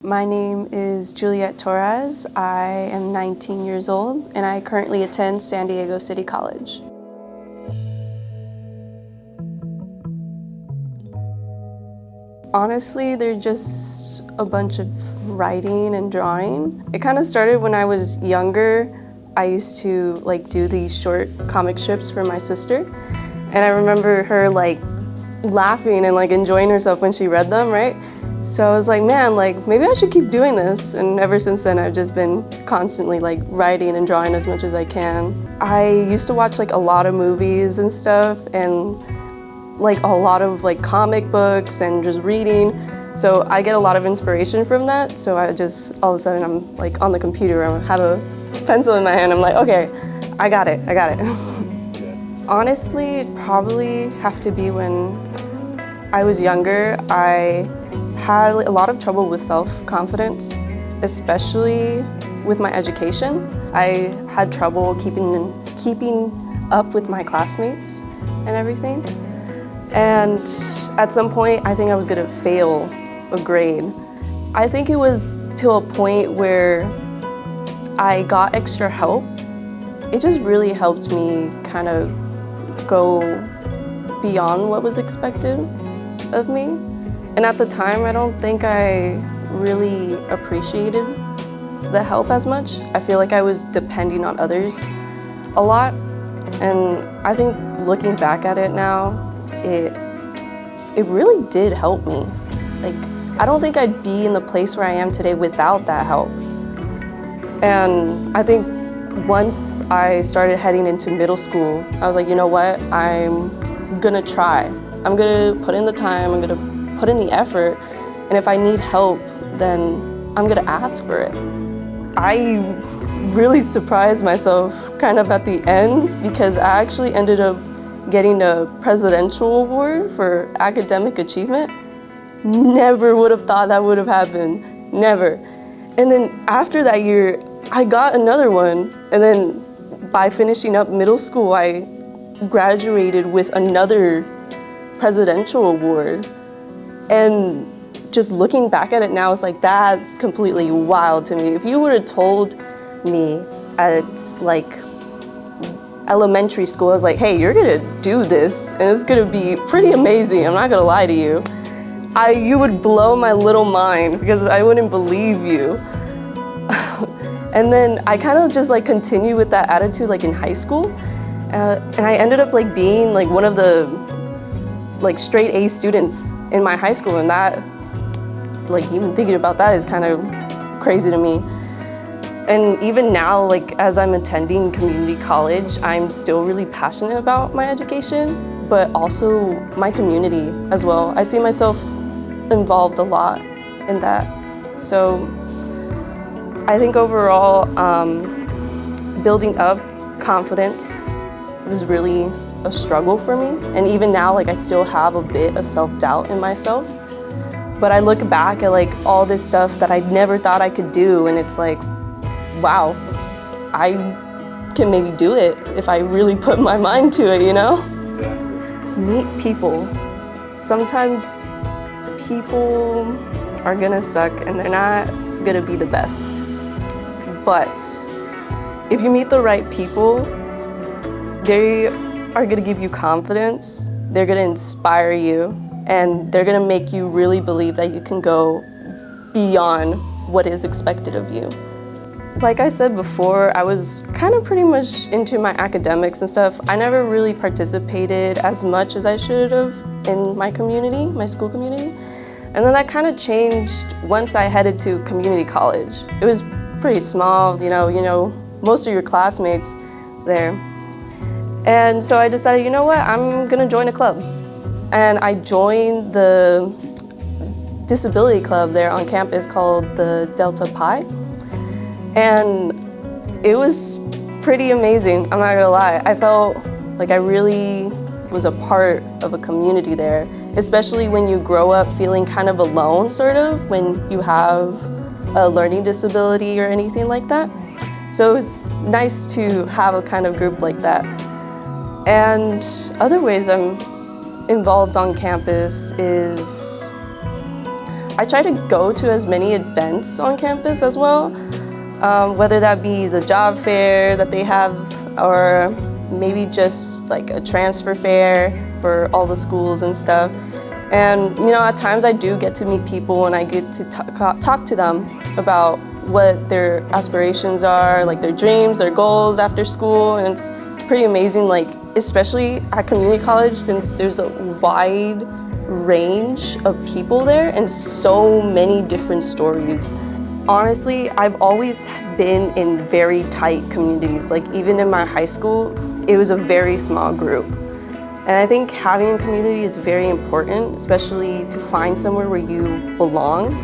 My name is Juliet Torres. I am 19 years old and I currently attend San Diego City College. Honestly, they're just a bunch of writing and drawing. It kind of started when I was younger. I used to do these short comic strips for my sister, and I remember her laughing and enjoying herself when she read them, right? So I was like, man, maybe I should keep doing this. And ever since then, I've just been constantly writing and drawing as much as I can. I used to watch a lot of movies and stuff, and a lot of comic books and just reading. So I get a lot of inspiration from that. So I just, all of a sudden, I'm on the computer, I have a pencil in my hand. I'm like, okay, I got it. Honestly, it'd probably have to be when I was younger. I had a lot of trouble with self-confidence, especially with my education. I had trouble keeping up with my classmates and everything. And at some point, I think I was gonna fail a grade. I think it was to a point where I got extra help. It just really helped me kind of go beyond what was expected of me. And at the time, I don't think I really appreciated the help as much. I feel like I was depending on others a lot. And I think looking back at it now, it really did help me. I don't think I'd be in the place where I am today without that help. And I think once I started heading into middle school, I was like, you know what? I'm gonna try. I'm gonna put in the time, I'm gonna put in the effort, and if I need help, then I'm gonna ask for it. I really surprised myself kind of at the end because I actually ended up getting a presidential award for academic achievement. Never would have thought that would have happened, never. And then after that year, I got another one, and then by finishing up middle school, I graduated with another presidential award. And just looking back at it now, it's that's completely wild to me. If you would have told me at elementary school, I was like, hey, you're gonna do this and it's gonna be pretty amazing, I'm not gonna lie to you. You would blow my little mind because I wouldn't believe you. And then I kind of just continued with that attitude in high school. And I ended up being one of the straight A students in my high school, and that even thinking about that is kind of crazy to me. And even now, as I'm attending community college, I'm still really passionate about my education, but also my community as well. I see myself involved a lot in that. So I think overall, building up confidence was really a struggle for me. And even now, I still have a bit of self-doubt in myself. But I look back at all this stuff that I never thought I could do, and it's wow, I can maybe do it if I really put my mind to it, you know? Exactly. Meet people. Sometimes people are gonna suck and they're not gonna be the best. But if you meet the right people, they are gonna give you confidence, they're gonna inspire you, and they're gonna make you really believe that you can go beyond what is expected of you. Like I said before, I was kind of pretty much into my academics and stuff. I never really participated as much as I should have in my community, my school community. And then that kind of changed once I headed to community college. It was pretty small, you know, most of your classmates there. And so I decided, you know what, I'm gonna join a club. And I joined the disability club there on campus called the Delta Pi. And it was pretty amazing, I'm not gonna lie. I felt like I really was a part of a community there, especially when you grow up feeling kind of alone, sort of, when you have a learning disability or anything like that. So it was nice to have a kind of group like that. And other ways I'm involved on campus is I try to go to as many events on campus as well, whether that be the job fair that they have, or maybe just like a transfer fair for all the schools and stuff. And at times I do get to meet people and I get to talk to them about what their aspirations are, like their dreams, their goals after school, and it's pretty amazing, like especially at community college, since there's a wide range of people there and so many different stories. Honestly, I've always been in very tight communities. Like even in my high school, it was a very small group. And I think having a community is very important, especially to find somewhere where you belong,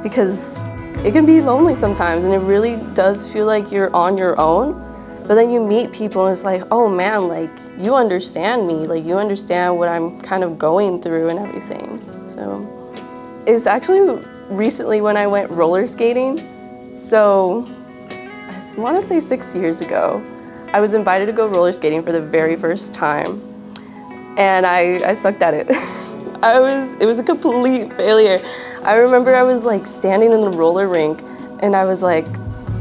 because it can be lonely sometimes and it really does feel like you're on your own. But then you meet people and it's like, oh man, like you understand me, like you understand what I'm kind of going through and everything. So it's actually recently when I went roller skating. So I want to say 6 years ago, I was invited to go roller skating for the very first time, and I sucked at it. It was a complete failure. I remember I was like standing in the roller rink and I was like,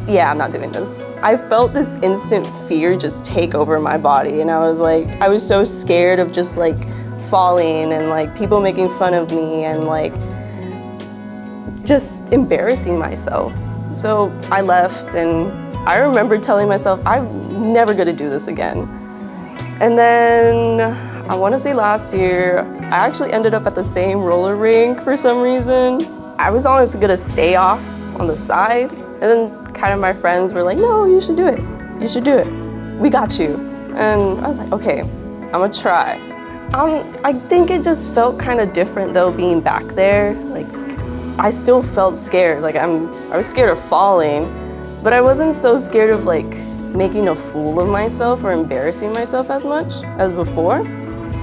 yeah, I'm not doing this. I felt this instant fear just take over my body, and I was so scared of just like falling and like people making fun of me and like just embarrassing myself. So I left, and I remember telling myself, I'm never gonna do this again. And then I wanna say last year, I actually ended up at the same roller rink for some reason. I was honestly gonna stay off on the side, and then kind of my friends were like, no, you should do it. You should do it. We got you. And I was like, okay, I'm gonna try. I think it just felt kind of different though being back there. Like I still felt scared. Like I was scared of falling, but I wasn't so scared of like making a fool of myself or embarrassing myself as much as before.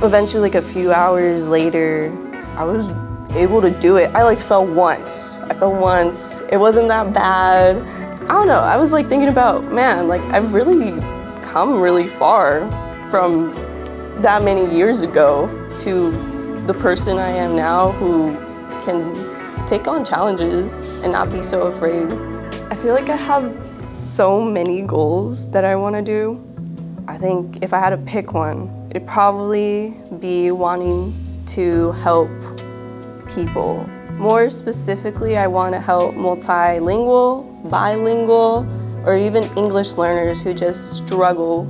Eventually, like a few hours later, I was able to do it. I like fell once. I fell once. It wasn't that bad. I don't know. I was like thinking about, man, like I've really come really far from that many years ago to the person I am now, who can take on challenges and not be so afraid. I feel like I have so many goals that I want to do. I think if I had to pick one, it'd probably be wanting to help people. More specifically, I want to help multilingual, bilingual, or even English learners who just struggle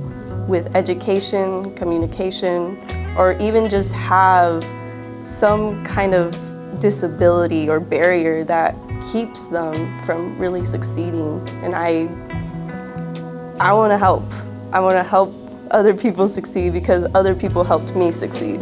with education, communication, or even just have some kind of disability or barrier that keeps them from really succeeding. And I want to help. I want to help other people succeed because other people helped me succeed.